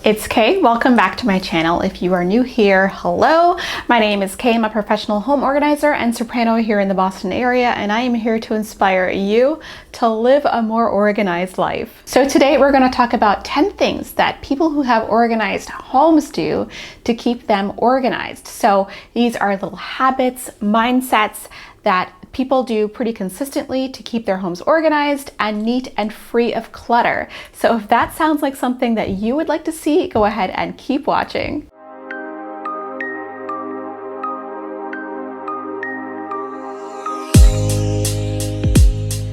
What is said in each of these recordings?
It's Kay. Welcome back to my channel. If you are new here, hello. My name is Kay. I'm a professional home organizer and soprano here in the Boston area, and I am here to inspire you to live a more organized life. So today we're going to talk about 10 things that people who have organized homes do to keep them organized. So these are little habits, mindsets that people do pretty consistently to keep their homes organized and neat and free of clutter. So if that sounds like something that you would like to see, go ahead and keep watching.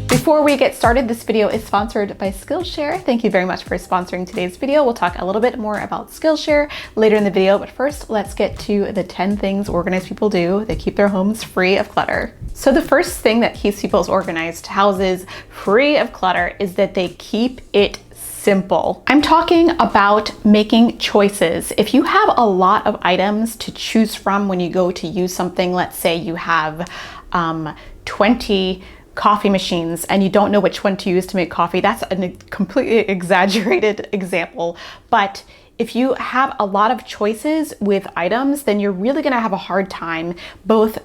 Before we get started, this video is sponsored by Skillshare. Thank you very much for sponsoring today's video. We'll talk a little bit more about Skillshare later in the video, but first let's get to the 10 things organized people do that keep their homes free of clutter. So the first thing that keeps people's organized houses free of clutter is that they keep it simple. I'm talking about making choices. If you have a lot of items to choose from when you go to use something, let's say you have 20 coffee machines and you don't know which one to use to make coffee. That's a completely exaggerated example, but if you have a lot of choices with items, then you're really gonna have a hard time both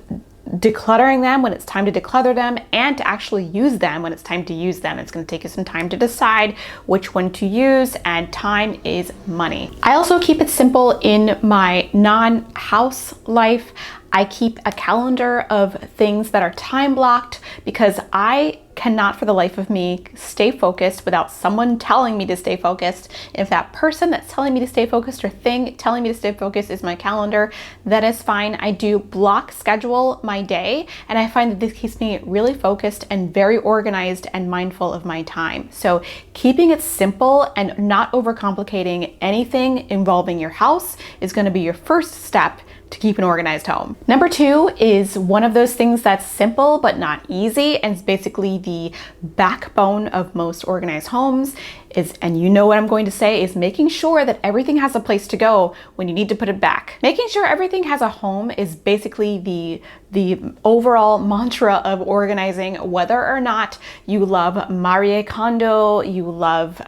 decluttering them when it's time to declutter them and to actually use them when it's time to use them. It's going to take you some time to decide which one to use, and time is money. I also keep it simple in my non-house life. I keep a calendar of things that are time blocked because I cannot for the life of me stay focused without someone telling me to stay focused. If that person that's telling me to stay focused or thing telling me to stay focused is my calendar, that is fine. I do block schedule my day, and I find that this keeps me really focused and very organized and mindful of my time. So keeping it simple and not overcomplicating anything involving your house is going to be your first step to keep an organized home. Number 2 is one of those things that's simple but not easy, and it's basically the backbone of most organized homes is, and you know what I'm going to say, is making sure that everything has a place to go when you need to put it back. Making sure everything has a home is basically the overall mantra of organizing, whether or not you love Marie Kondo, you love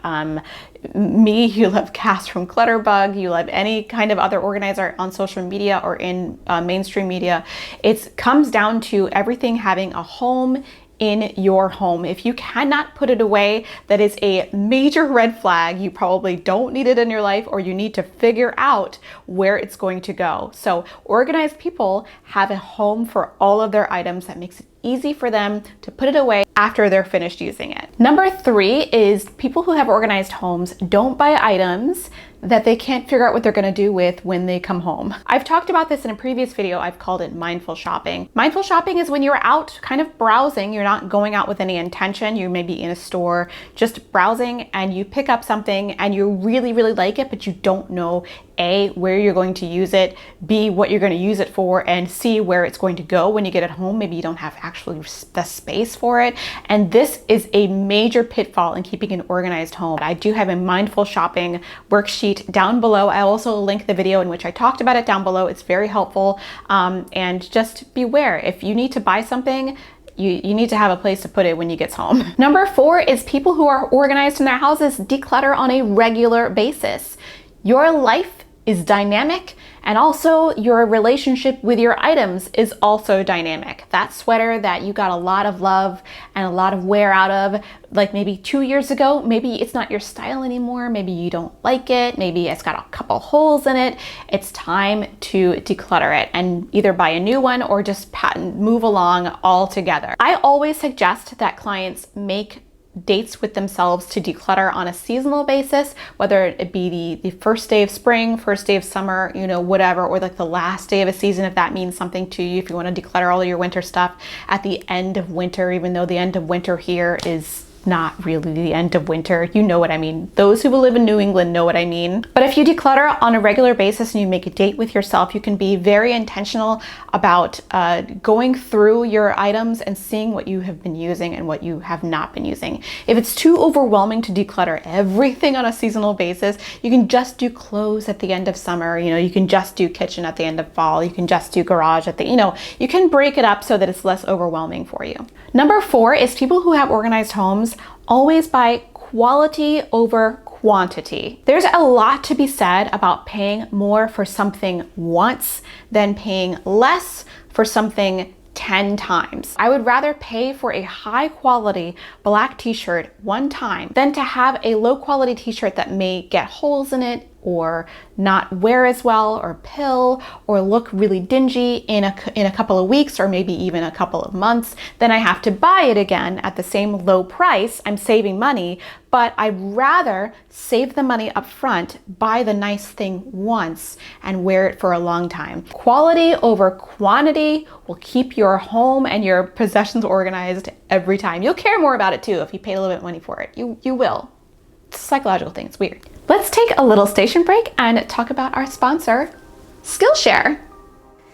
me, you love Cass from Clutterbug, you love any kind of other organizer on social media or in mainstream media. It comes down to everything having a home in your home. If you cannot put it away, that is a major red flag. You probably don't need it in your life, or you need to figure out where it's going to go. So organized people have a home for all of their items that makes it easy for them to put it away after they're finished using it. Number 3 is people who have organized homes don't buy items that they can't figure out what they're gonna do with when they come home. I've talked about this in a previous video. I've called it mindful shopping. Mindful shopping is when you're out kind of browsing, you're not going out with any intention. You may be in a store just browsing and you pick up something and you really, really like it, but you don't know A, where you're going to use it, B, what you're going to use it for, and C, where it's going to go when you get it home. Maybe you don't have actually the space for it. And this is a major pitfall in keeping an organized home. I do have a mindful shopping worksheet down below. I also link the video in which I talked about it down below. It's very helpful. And just beware, if you need to buy something, you need to have a place to put it when you get home. Number 4 is people who are organized in their houses declutter on a regular basis. Your life is dynamic, and also your relationship with your items is also dynamic. That sweater that you got a lot of love and a lot of wear out of, like maybe 2 years ago, maybe it's not your style anymore, maybe you don't like it, maybe it's got a couple holes in it. It's time to declutter it and either buy a new one or just move along altogether. I always suggest that clients make dates with themselves to declutter on a seasonal basis, whether it be the first day of spring, first day of summer, you know, whatever, or like the last day of a season, if that means something to you, if you want to declutter all of your winter stuff at the end of winter, even though the end of winter here is not really the end of winter. You know what I mean. Those who live in New England know what I mean. But if you declutter on a regular basis and you make a date with yourself, you can be very intentional about going through your items and seeing what you have been using and what you have not been using. If it's too overwhelming to declutter everything on a seasonal basis, you can just do clothes at the end of summer. You know, you can just do kitchen at the end of fall. You can just do garage at the, you can break it up so that it's less overwhelming for you. Number 4 is people who have organized homes always buy quality over quantity. There's a lot to be said about paying more for something once than paying less for something 10 times. I would rather pay for a high quality black t-shirt one time than to have a low quality t-shirt that may get holes in it or not wear as well or pill or look really dingy in a couple of weeks or maybe even a couple of months. Then I have to buy it again at the same low price. I'm saving money, but I'd rather save the money up front, buy the nice thing once and wear it for a long time. Quality over quantity will keep your home and your possessions organized every time. You'll care more about it too if you paid a little bit of money for it. You will. It's a psychological thing, it's weird. Let's take a little station break and talk about our sponsor, Skillshare.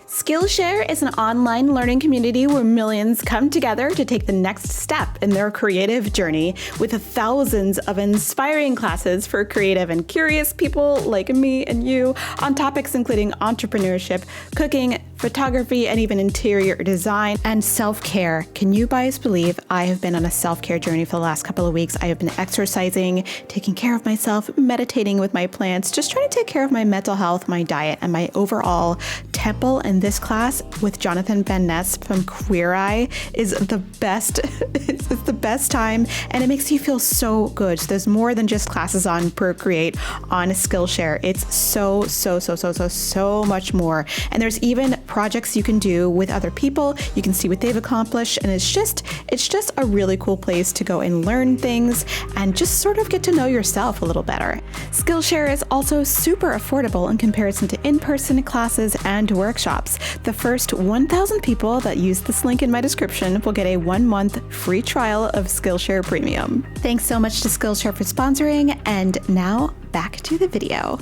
Skillshare is an online learning community where millions come together to take the next step in their creative journey with thousands of inspiring classes for creative and curious people like me and you on topics including entrepreneurship, cooking, photography, and even interior design and self-care. Can you guys believe I have been on a self-care journey for the last couple of weeks? I have been exercising, taking care of myself, meditating with my plants, just trying to take care of my mental health, my diet, and my overall temple. And this class with Jonathan Van Ness from Queer Eye is the best. It's the best time, and it makes you feel so good. So there's more than just classes on Procreate on Skillshare. It's so much more. And there's even projects you can do with other people. You can see what they've accomplished, and it's just a really cool place to go and learn things and just sort of get to know yourself a little better. Skillshare is also super affordable in comparison to in-person classes and workshops. The first 1,000 people that use this link in my description will get a 1-month free trial of Skillshare Premium. Thanks so much to Skillshare for sponsoring, and now back to the video.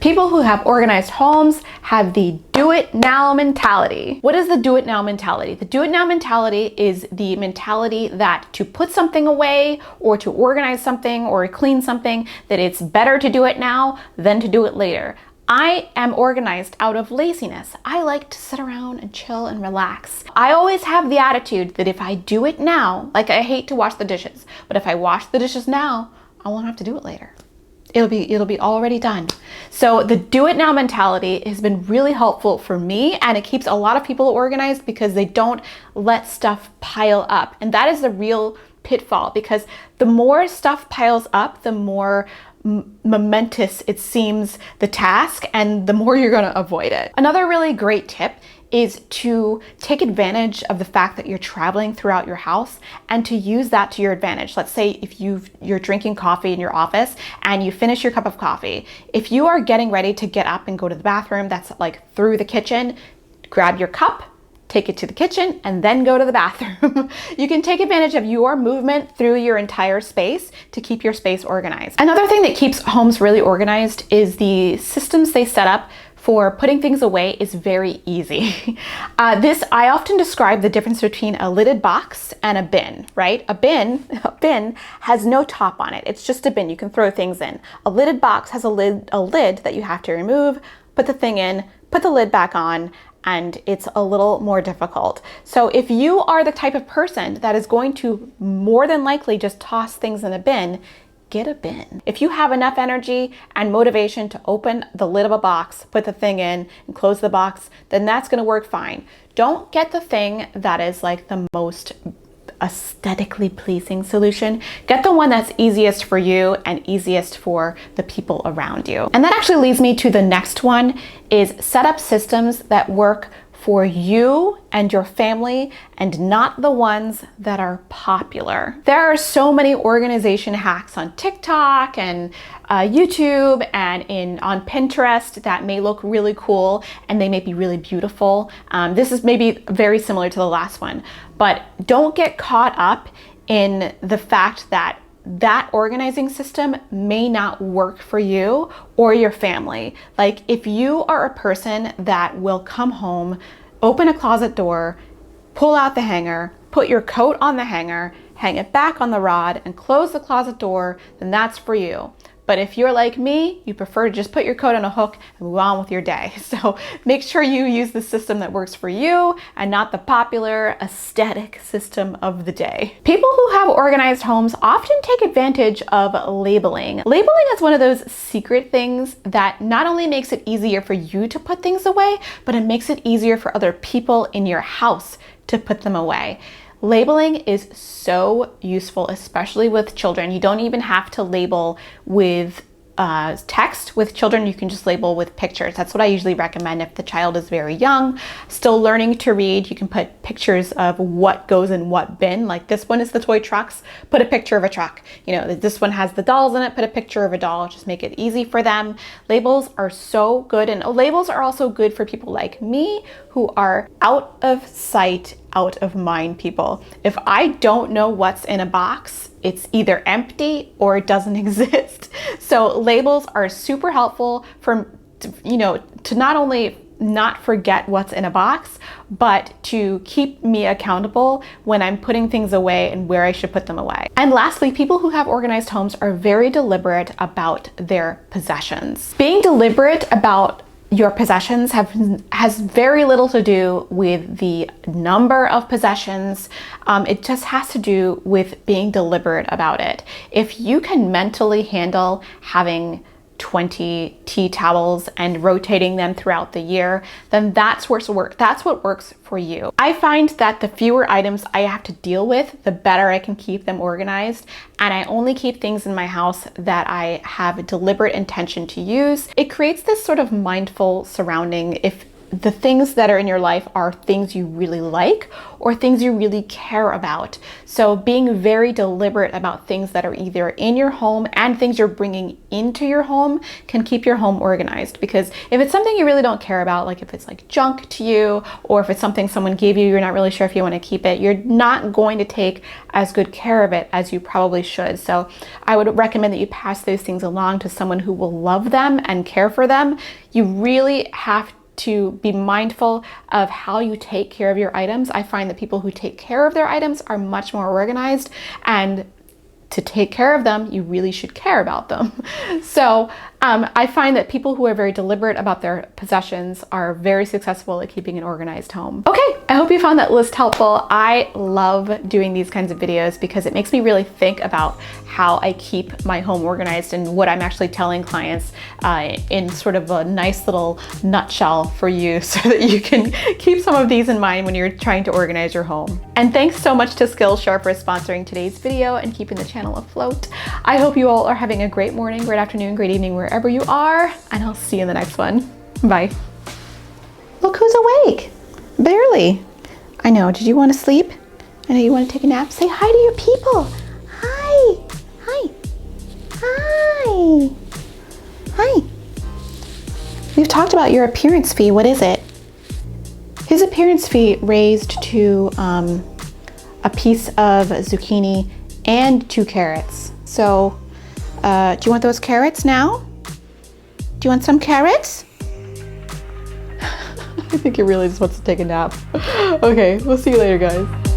People who have organized homes have the do-it-now mentality. What is the do-it-now mentality? The do-it-now mentality is the mentality that to put something away or to organize something or clean something, that it's better to do it now than to do it later. I am organized out of laziness. I like to sit around and chill and relax. I always have the attitude that if I do it now, like I hate to wash the dishes, but if I wash the dishes now, I won't have to do it later. It'll be already done. So the do it now mentality has been really helpful for me, and it keeps a lot of people organized because they don't let stuff pile up. And that is the real pitfall, because the more stuff piles up, the more momentous it seems the task, and the more you're going to avoid it. Another really great tip is to take advantage of the fact that you're traveling throughout your house and to use that to your advantage. Let's say if you're drinking coffee in your office and you finish your cup of coffee. If you are getting ready to get up and go to the bathroom, that's like through the kitchen, grab your cup, take it to the kitchen, and then go to the bathroom. You can take advantage of your movement through your entire space to keep your space organized. Another thing that keeps homes really organized is the systems they set up for putting things away is very easy. I often describe the difference between a lidded box and a bin, right? A bin has no top on it. It's just a bin you can throw things in. A lidded box has a lid that you have to remove, put the thing in, put the lid back on, and it's a little more difficult. So if you are the type of person that is going to more than likely just toss things in a bin, get a bin. If you have enough energy and motivation to open the lid of a box, put the thing in and close the box, then that's gonna work fine. Don't get the thing that is like the most aesthetically pleasing solution. Get the one that's easiest for you and easiest for the people around you. And that actually leads me to the next one, is set up systems that work for you and your family and not the ones that are popular. There are so many organization hacks on TikTok and YouTube and on Pinterest that may look really cool and they may be really beautiful. This is maybe very similar to the last one, but don't get caught up in the fact that that organizing system may not work for you or your family. Like if you are a person that will come home, open a closet door, pull out the hanger, put your coat on the hanger, hang it back on the rod, and close the closet door, then that's for you. But if you're like me, you prefer to just put your coat on a hook and move on with your day. So make sure you use the system that works for you and not the popular aesthetic system of the day. People who have organized homes often take advantage of labeling. Labeling is one of those secret things that not only makes it easier for you to put things away, but it makes it easier for other people in your house to put them away. Labeling is so useful, especially with children. You don't even have to label with text. With children, you can just label with pictures. That's what I usually recommend if the child is very young, still learning to read. You can put pictures of what goes in what bin. Like this one is the toy trucks, put a picture of a truck. You know, this one has the dolls in it, put a picture of a doll. Just make it easy for them. Labels are so good, and labels are also good for people like me who are out of sight, out of mind people. If I don't know what's in a box, it's either empty or it doesn't exist. So labels are super helpful for, you know, to not only not forget what's in a box, but to keep me accountable when I'm putting things away and where I should put them away. And lastly, people who have organized homes are very deliberate about their possessions. Being deliberate about your possessions has very little to do with the number of possessions. It just has to do with being deliberate about it. If you can mentally handle having 20 tea towels and rotating them throughout the year, then that's what works for you. I find that the fewer items I have to deal with, the better I can keep them organized. And I only keep things in my house that I have a deliberate intention to use. It creates this sort of mindful surrounding if the things that are in your life are things you really like or things you really care about. So being very deliberate about things that are either in your home and things you're bringing into your home can keep your home organized. Because if it's something you really don't care about, like if it's like junk to you, or if it's something someone gave you, you're not really sure if you want to keep it, you're not going to take as good care of it as you probably should. So I would recommend that you pass those things along to someone who will love them and care for them. You really have to be mindful of how you take care of your items. I find that people who take care of their items are much more organized, and to take care of them, you really should care about them. So I find that people who are very deliberate about their possessions are very successful at keeping an organized home. Okay, I hope you found that list helpful. I love doing these kinds of videos because it makes me really think about how I keep my home organized and what I'm actually telling clients in sort of a nice little nutshell for you so that you can keep some of these in mind when you're trying to organize your home. And thanks so much to Skillshare for sponsoring today's video and keeping the channel afloat. I hope you all are having a great morning, great afternoon, great evening, wherever you are, and I'll see you in the next one. Bye. Look who's awake. Barely. I know, did you want to sleep? I know you want to take a nap. Say hi to your people. Hi. Hi. Hi. Hi. We've talked about your appearance fee. What is it? His appearance fee raised to a piece of zucchini and 2 carrots. So, do you want those carrots now? Do you want some carrots? I think he really just wants to take a nap. Okay, we'll see you later, guys.